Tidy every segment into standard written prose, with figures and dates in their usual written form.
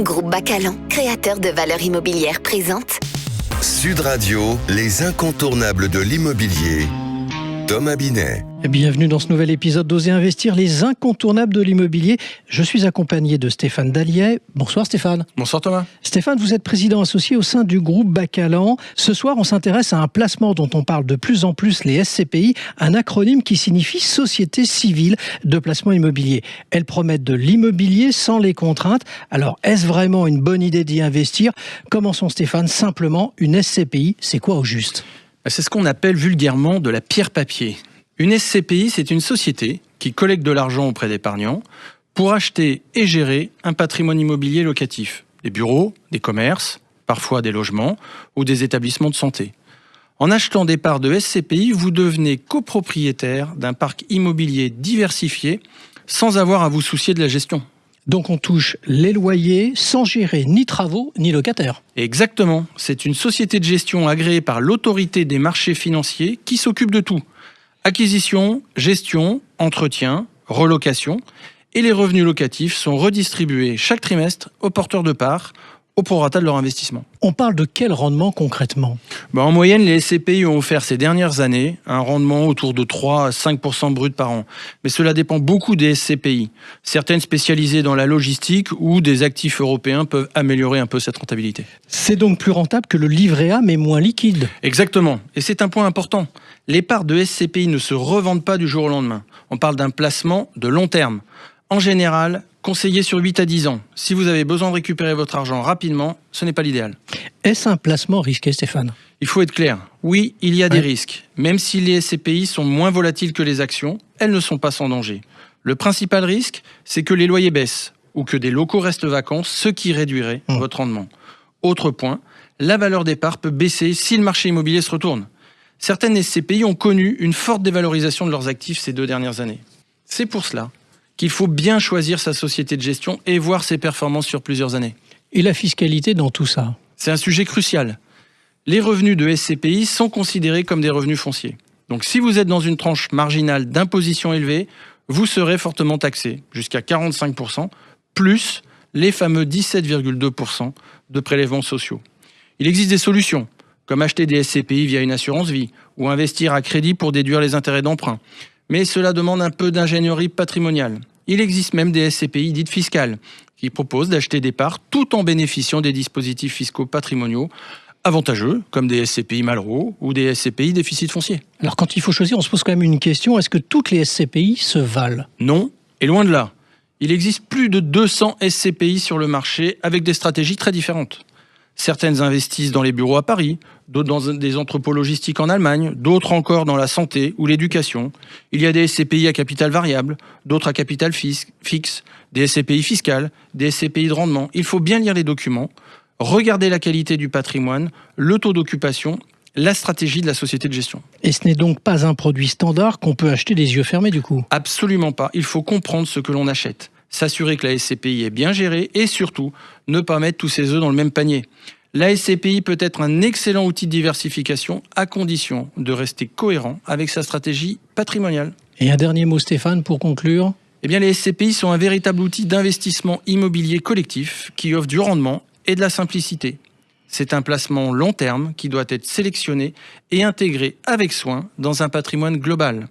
Groupe Bacalan, créateur de valeurs immobilières, présente Sud Radio, les incontournables de l'immobilier. Thomas Binet. Bienvenue dans ce nouvel épisode d'Oser Investir, les incontournables de l'immobilier. Je suis accompagné de Stéphane Dalliet. Bonsoir Stéphane. Bonsoir Thomas. Stéphane, vous êtes président associé au sein du groupe Bacalan. Ce soir, on s'intéresse à un placement dont on parle de plus en plus, les SCPI, un acronyme qui signifie Société Civile de Placement Immobilier. Elles promettent de l'immobilier sans les contraintes. Alors, est-ce vraiment une bonne idée d'y investir ? Commençons Stéphane, simplement, une SCPI, c'est quoi au juste ? C'est ce qu'on appelle vulgairement de la pierre-papier. Une SCPI, c'est une société qui collecte de l'argent auprès d'épargnants pour acheter et gérer un patrimoine immobilier locatif. Des bureaux, des commerces, parfois des logements ou des établissements de santé. En achetant des parts de SCPI, vous devenez copropriétaire d'un parc immobilier diversifié sans avoir à vous soucier de la gestion. Donc on touche les loyers sans gérer ni travaux ni locataires. Exactement, c'est une société de gestion agréée par l'autorité des marchés financiers qui s'occupe de tout. Acquisition, gestion, entretien, relocation, et les revenus locatifs sont redistribués chaque trimestre aux porteurs de parts, au prorata de leur investissement. On parle de quel rendement concrètement ? En moyenne, les SCPI ont offert ces dernières années un rendement autour de 3 à 5% brut par an. Mais cela dépend beaucoup des SCPI. Certaines spécialisées dans la logistique ou des actifs européens peuvent améliorer un peu cette rentabilité. C'est donc plus rentable que le livret A mais moins liquide. Exactement. Et c'est un point important. Les parts de SCPI ne se revendent pas du jour au lendemain. On parle d'un placement de long terme. En général, conseillé sur 8 à 10 ans. Si vous avez besoin de récupérer votre argent rapidement, ce n'est pas l'idéal. Est-ce un placement risqué, Stéphane ? Il faut être clair. Oui, il y a des risques. Même si les SCPI sont moins volatiles que les actions, elles ne sont pas sans danger. Le principal risque, c'est que les loyers baissent ou que des locaux restent vacants, ce qui réduirait votre rendement. Autre point, la valeur des parts peut baisser si le marché immobilier se retourne. Certaines SCPI ont connu une forte dévalorisation de leurs actifs ces 2 dernières années. C'est pour cela qu'il faut bien choisir sa société de gestion et voir ses performances sur plusieurs années. Et la fiscalité dans tout ça ? C'est un sujet crucial. Les revenus de SCPI sont considérés comme des revenus fonciers. Donc si vous êtes dans une tranche marginale d'imposition élevée, vous serez fortement taxé, jusqu'à 45%, plus les fameux 17,2% de prélèvements sociaux. Il existe des solutions, comme acheter des SCPI via une assurance vie, ou investir à crédit pour déduire les intérêts d'emprunt. Mais cela demande un peu d'ingénierie patrimoniale. Il existe même des SCPI dites fiscales, qui proposent d'acheter des parts tout en bénéficiant des dispositifs fiscaux patrimoniaux avantageux, comme des SCPI Malraux ou des SCPI déficit foncier. Alors quand il faut choisir, on se pose quand même une question, est-ce que toutes les SCPI se valent ? Non, et loin de là. Il existe plus de 200 SCPI sur le marché avec des stratégies très différentes. Certaines investissent dans les bureaux à Paris, d'autres dans des entrepôts logistiques en Allemagne, d'autres encore dans la santé ou l'éducation. Il y a des SCPI à capital variable, d'autres à capital fixe, des SCPI fiscales, des SCPI de rendement. Il faut bien lire les documents, regarder la qualité du patrimoine, le taux d'occupation, la stratégie de la société de gestion. Et ce n'est donc pas un produit standard qu'on peut acheter les yeux fermés du coup ? Absolument pas. Il faut comprendre ce que l'on achète. S'assurer que la SCPI est bien gérée et surtout, ne pas mettre tous ses œufs dans le même panier. La SCPI peut être un excellent outil de diversification à condition de rester cohérent avec sa stratégie patrimoniale. Et un dernier mot Stéphane pour conclure ? Les SCPI sont un véritable outil d'investissement immobilier collectif qui offre du rendement et de la simplicité. C'est un placement long terme qui doit être sélectionné et intégré avec soin dans un patrimoine global.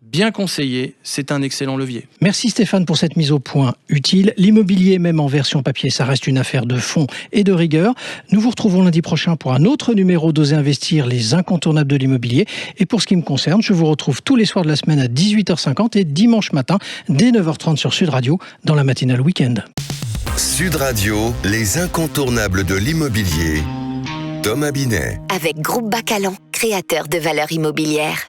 Bien conseillé, c'est un excellent levier. Merci Stéphane pour cette mise au point utile. L'immobilier, même en version papier, ça reste une affaire de fond et de rigueur. Nous vous retrouvons lundi prochain pour un autre numéro d'Oser Investir, les incontournables de l'immobilier. Et pour ce qui me concerne, je vous retrouve tous les soirs de la semaine à 18h50 et dimanche matin dès 9h30 sur Sud Radio dans la matinale week-end. Sud Radio, les incontournables de l'immobilier. Thomas Binet. avec Groupe Bacalan, créateur de valeurs immobilières.